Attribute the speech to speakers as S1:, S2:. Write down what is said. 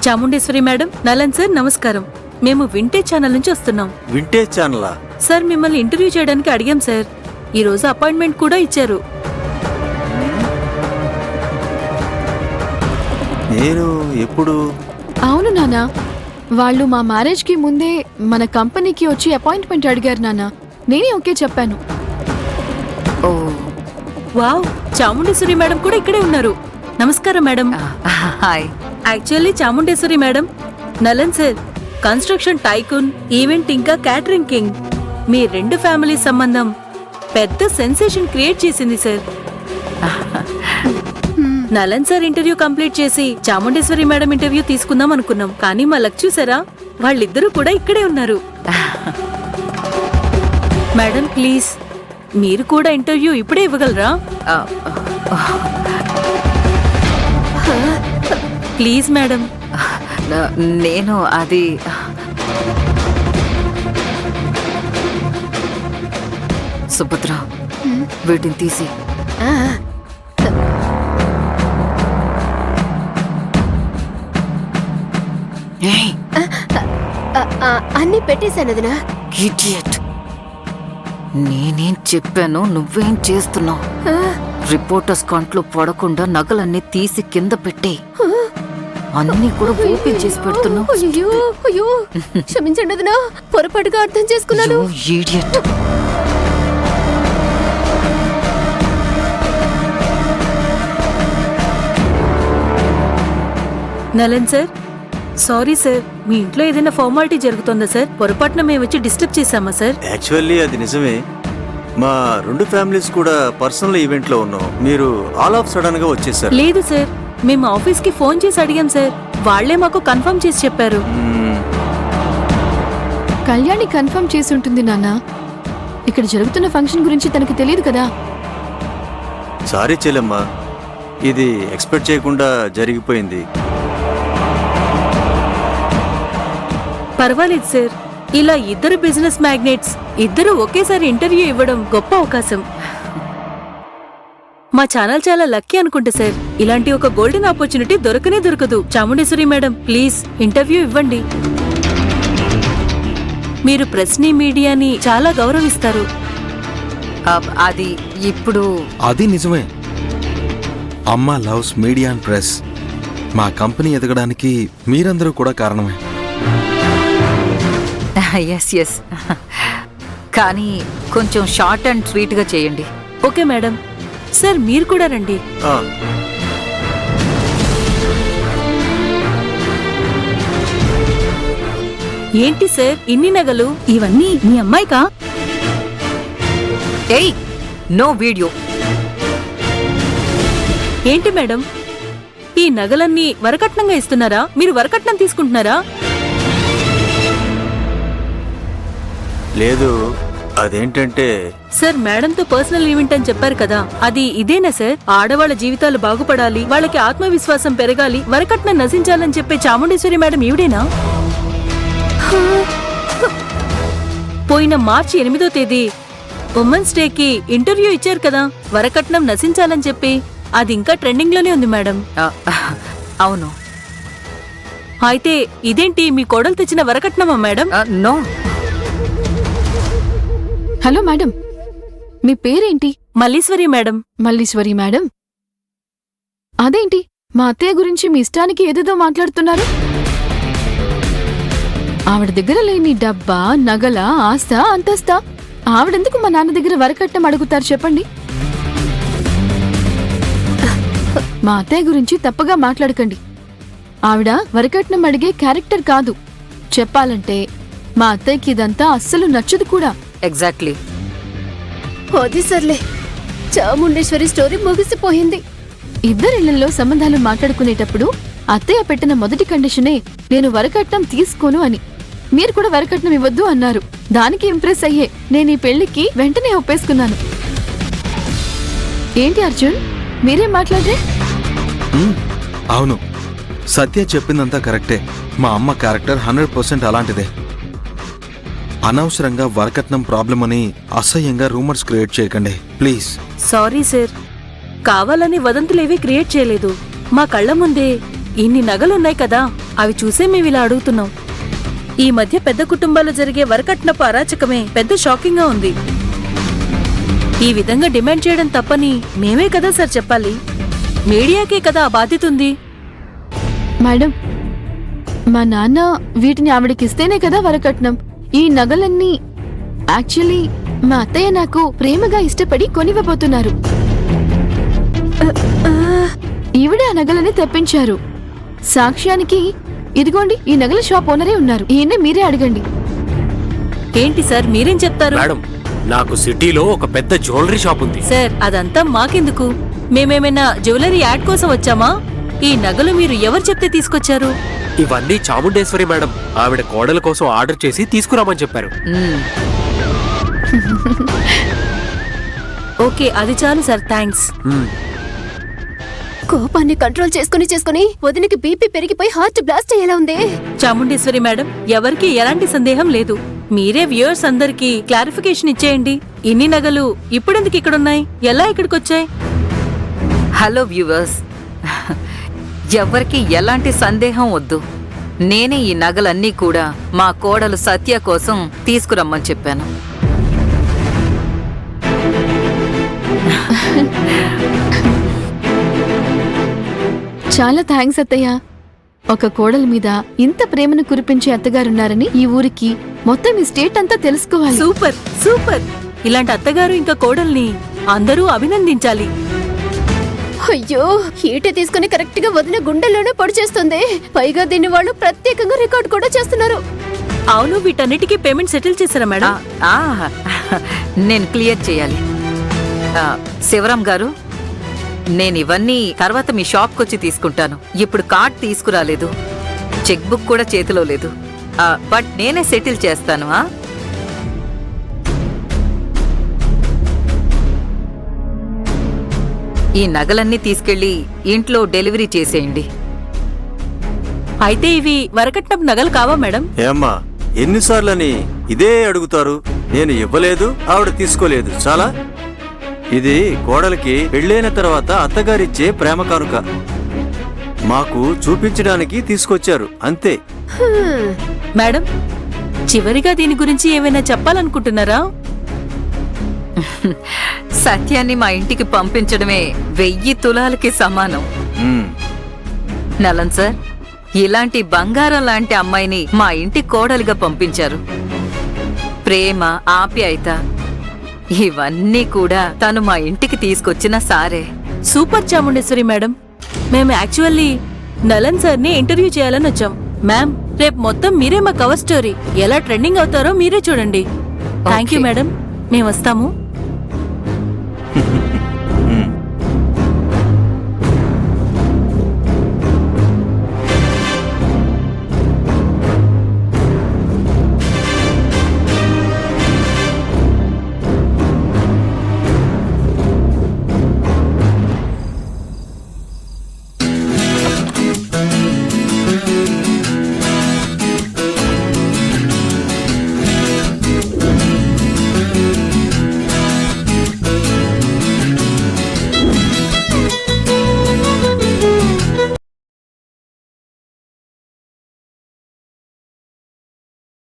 S1: Chamundeshwari madam, Nalan sir నమస్కారం. మేము vintage channel నుంచి వస్తున్నాం.
S2: వింటేజ్ ఛానలా?
S1: సార్ మిమ్మల్ని ఇంటర్వ్యూ చేయడానికి అడిగాం సార్. ఈ రోజు అపాయింట్మెంట్ కూడా ఇచ్చారు.
S2: నేను ఎప్పుడు?
S3: అవును నాన్న, వాళ్ళు మా మ్యారేజ్ కి ముందే మన కంపెనీకి వచ్చి అపాయింట్మెంట్ అడిగారు నాన్న. నేనే ఓకే చెప్పాను.
S4: ఓ
S1: వావ్, చాముండేశ్వరి మేడం కూడా ఇక్కడే ఉన్నారు. నమస్కారం madam.
S4: Hi.
S1: Actually Chamundeshwari madam, Nalan sir construction tycoon, event ఇంకా క్యాటరింగ్ కింగ్. మీ రెండు ఫ్యామిలీ సంబంధం పెద్ద సెన్సేషన్ క్రియేట్ చేసింది sir. Nalan sir interview complete చేసి చాముండేశ్వరి మేడం ఇంటర్వ్యూ తీసుకుందాం అనుకున్నాం, కానీ మా లక్ చూసారా, వాళ్ళిద్దరూ కూడా ఇక్కడే ఉన్నారు. మేడం ప్లీజ్, మీరు కూడా ఇంటర్వ్యూ ఇప్పుడే ఇవ్వగలరా? Please madam.
S4: నేను అది సుభద్ర, వీటిని తీసి.
S5: అన్ని పెట్టేశానదినా.
S4: ఇడియట్, నేనేం చెప్పాను, నువ్వేం చేస్తున్నావు? రిపోర్టర్స్ కంట్లో పడకుండా నగలన్నీ తీసి కింద పెట్టే. అన్ని కూడా ఓపెన్ చేసి పెడుతున్నావు.
S5: అయ్యో అయ్యో, క్షమించండి వదినా, పొరపాటుగా అర్థం చేసుకున్నాను.
S4: Idiot.
S1: Nalan sir, sorry sir, మీ ఇంట్లో ఏదైనా ఫార్మాలిటీ జరుగుతుందా సార్? పొరపాటున మేము వచ్చి డిస్టర్బ్ చేశామా సార్?
S2: యాక్చువల్లీ అది నిజమే. మా రెండు ఫ్యామిలీస్ కూడా పర్సనల్ ఈవెంట్ లో ఉన్నాం. మీరు ఆల్ ఆఫ్ సడన్ గా వచ్చేసారు.
S1: లేదు సార్, మేము ఆఫీస్ కి ఫోన్ చేసి అడిగాం సార్. వాళ్లే మాకు కన్ఫర్మ్ చేసి చెప్పారు.
S3: కళ్యాణి కన్ఫర్మ్ చేసి ఉంటుంది నాన్న. ఇక్కడ జరుగుతున్న ఫంక్షన్ గురించి తనకు తెలియదు కదా.
S2: సారీ చెల్లెమ్మా, ఇది ఎక్స్పెక్ట్ చేయకుండా జరిగిపోయింది.
S1: పర్వాలేదు సార్, ఇలా ఇద్దరు బిజినెస్ మ్యాగ్నెట్స్ ఇద్దరు ఒకేసారి ఇంటర్వ్యూ ఇవ్వడం గొప్ప అవకాశం. మా ఛానల్ చాలా లక్కీ అనుకుంటా సార్. ఇలాంటి ఒక గోల్డెన్ ఆపర్చునిటీ దొరకనే దొరకదు. చాముండేశ్వరి మేడం ప్లీజ్ ఇంటర్వ్యూ ఇవ్వండి. మీరు ప్రెస్ ని, మీడియాని చాలా గౌరవిస్తారు.
S4: అది ఇప్పుడు
S6: అది నిజమే. అమ్మ లవ్స్ మీడియా అండ్ ప్రెస్. మా కంపెనీ ఎదగడానికి మీరందరూ కూడా కారణమే.
S4: ఎస్ ఎస్, కానీ కొంచెం షార్ట్ అండ్ స్వీట్ గా చేయండి.
S1: Okay madam. సార్ మీరు కూడా రండి. ఏంటి సార్ ఇన్ని నగలు? ఇవన్నీ మీ అమ్మాయికా?
S4: ఏయ్, నో వీడియో.
S1: ఏంటి మేడం, ఈ నగలన్నీ వరకట్నంగా ఇస్తున్నారా? మీరు వరకట్నం తీసుకుంటున్నారా?
S2: లేదు, అదేంటంటే
S1: సార్ మేడంతో పర్సనల్ ఈవెంట్ అని చెప్పారు కదా, అది ఇదేనా సార్? ఆడవాళ్ళ జీవితాలు బాగుపడాలి, వాళ్ళకి ఆత్మవిశ్వాసం పెరగాలి, వరకట్నం నశించాలని చెప్పే చాముండేశ్వరి మేడం ఈవిడేనా? పోయిన మార్చి 8వ తేదీ ఉమెన్స్ డేకి ఇంటర్వ్యూ ఇచ్చారు కదా, వరకట్నం నశించాలని చెప్పి. అది ఇంకా ట్రెండింగ్ లోనే ఉంది మేడం.
S4: అవును.
S1: అయితే ఇదేంటి మీ కోడలు తెచ్చిన వరకట్నమా మేడం?
S4: నో.
S3: హలో మేడం, మీ పేరేంటి?
S1: మల్లీశ్వరి మేడం.
S3: మల్లీశ్వరి మేడం, అదేంటి మా అత్తయ్య గురించి మీ ఇష్టానికి ఏదేదో మాట్లాడుతున్నారు? ఆవిడ దగ్గర లేని డబ్బా, నగల, ఆస్త, అంతస్తా ఆవిడెందుకు మా నాన్న దగ్గర వరకట్నం అడుగుతారు చెప్పండి? మా అత్తయ్య గురించి తప్పగా మాట్లాడకండి. ఆవిడ వరకట్నం అడిగే క్యారెక్టర్ కాదు. చెప్పాలంటే మా అత్తయ్యకి ఇదంతా అస్సలు నచ్చదు కూడా.
S4: ఎగ్జాక్ట్లీ.
S5: అది సర్లే, చాముండేశ్వరి స్టోరీ ముగిసిపోయింది.
S3: ఇద్దరిళ్లలో సంబంధాలు మాట్లాడుకునేటప్పుడు అత్తయ్య పెట్టిన మొదటి కండిషనే నేను వరకట్నం తీసుకోను అని. మీరు కూడా వరకట్నం ఇవ్వద్దు అన్నారు. దానికి ఇంప్రెస్ అయ్యే నేను ఈ పెళ్లికి వెంటనే ఒప్పేసుకున్నాను. ఏంటి అర్జున్, మీరేం మాట్లాడరే?
S6: అవును, సత్య చెప్పిందంతా కరెక్టే. మా అమ్మ క్యారెక్టర్ 100% అలాంటిదే. అనవసరంగా వరకట్నం ప్రాబ్లం అని అసహ్యంగా రూమర్స్ క్రియేట్ చేయకండి ప్లీజ్.
S1: సారీ సార్, కావాలని వదంతులేవీ క్రియేట్ చేయలేదు. మా కళ్ళ ముందే ఇన్ని నగలున్నాయి కదా, అవి చూసే మేము ఇలా అడుగుతున్నాం. ఈ మధ్య పెద్ద కుటుంబాల్లో జరిగే వరకట్నపు అరాచకమే పెద్ద షాకింగ్ గా ఉంది. ఈ విధంగా డిమాండ్ చేయడం తప్పని మేమే కదా సార్ చెప్పాలి. మీడియాకే కదా ఆ బాధ్యత ఉంది.
S3: మేడం, మా నాన్న వీటిని ఆవిడకిస్తేనే కదా వరకట్నం. ఈ నగలన్నీ యాక్చువల్లీ మా అత్తయ్య నాకు ప్రేమగా ఇష్టపడి కొనివ్వబోతున్నారు. ఈవిడే ఆ నగలని తెప్పించారు. సాక్ష్యానికి ఇదిగోండి, ఈ నగల షాప్ ఓనరే ఉన్నారు. ఈయన్నే మీరే అడగండి.
S1: ఏంటి సార్ మీరేం చెప్తారు?
S7: మేడం, నాకు సిటీలో ఒక పెద్ద జ్యువెలరీ షాప్ ఉంది.
S1: సార్ అదంతా మాకెందుకు? మేమేమైనా జ్యువెలరీ యాడ్ కోసం వచ్చామా? ఈ నగలు మీరు ఎవరు చెప్తే తీసుకొచ్చారు?
S7: ఇవన్నీ చాముండేశ్వరి మేడం ఆవిడ కోడల కోసం ఆర్డర్ చేసి తీసుకురామని చెప్పారు.
S4: మ్మ్.
S1: ఓకే, అది చాలు సార్, థ్యాంక్స్.
S5: కోపాన్ని కంట్రోల్ చేసుకుని వదినకి బీపీ పెరిగిపోయి హార్ట్ బ్లాస్ట్ అయ్యేలా ఉంది.
S1: చాముండేశ్వరి మేడం, ఎవరికి ఎలాంటి సందేహం లేదు. మీరే వ్యూయర్స్ అందరికీ క్లారిఫికేషన్ ఇచ్చేయండి. ఇన్ని నగలు ఇప్పుడెందుకు ఇక్కడున్నాయి? ఎలా ఇక్కడికొచ్చాయి?
S4: హలో వ్యూవర్స్, ఎవరికి ఎలాంటి సందేహం వద్దు. నేనే ఈ నగలన్నీ కూడా మా కోడలు సత్య కోసం తీసుకురమ్మని చెప్పాను.
S3: చాలా థ్యాంక్స్ అత్తయ్య. ఒక కోడల మీద ఇంత ప్రేమను కురిపించే అత్తగారున్నారని ఈ ఊరికి, మొత్తం ఈ స్టేట్ అంతా తెలుసుకోవాలి.
S1: Super super. ఇలాంటి అత్తగారు ఇంకా కోడల్ని అందరూ అభినందించాలి.
S5: అయ్యో, హీటే తీసుకుని కరెక్ట్ గా వదిన గుండెల్లోనే పొడి చేస్తుంది. పైగా దీన్ని వాళ్ళు ప్రత్యేకంగా రికార్డ్ కూడా చేస్తున్నారు.
S1: అవును, వీటన్నిటికీ పేమెంట్ సెటిల్ చేశారా మేడం?
S4: నేను క్లియర్ చేయాలి. శివరాం గారు, నేను ఇవన్నీ తర్వాత మీ షాప్కి వచ్చి తీసుకుంటాను. ఇప్పుడు కార్డ్ తీసుకురాలేదు, చెక్ బుక్ కూడా చేతిలో లేదు. బట్ నేనే సెటిల్ చేస్తాను. ఈ నగలన్నీ తీసుకెళ్లి ఇంట్లో డెలివరీ చేసేయండి.
S1: అయితే ఇవి వరకట్నపు నగలు కావా మేడం?
S2: ఏమ్మా, ఎన్నిసార్లని ఇదే అడుగుతారు? నేను ఇవ్వలేదు, ఆవిడ తీసుకోలేదు, చాలా. ఇది కోడలికి పెళ్ళైన తర్వాత అత్తగారిచ్చే ప్రేమ కానుక. మాకు చూపించడానికి తీసుకొచ్చారు, అంతే.
S1: మేడం, చివరిగా దీని గురించి ఏమైనా చెప్పాలనుకుంటున్నారా?
S4: సత్యాన్ని మా ఇంటికి పంపించడమే 1000 తులాలకి సమానం.
S2: ఉమ్,
S4: నలన్ సార్, ఇలాంటి బంగారం లాంటి అమ్మాయిని మా ఇంటి కోడలిగా పంపించారు. ప్రేమ, ఆప్యాయత ఇవన్నీ కూడా తను మా ఇంటికి తీసుకొచ్చిన సారే.
S1: Super Chamundeshwari madam. మేము యాక్చువల్లీ నలన్ సార్ని ఇంటర్వ్యూ చేయాలని వచ్చాం. మ్యామ్, రేపు మొత్తం మీరే మా కవర్ స్టోరీ. ఎలా ట్రెండింగ్ అవుతారో మీరే చూడండి. Thank you
S4: Okay.
S1: మేడం, మేము వస్తాము.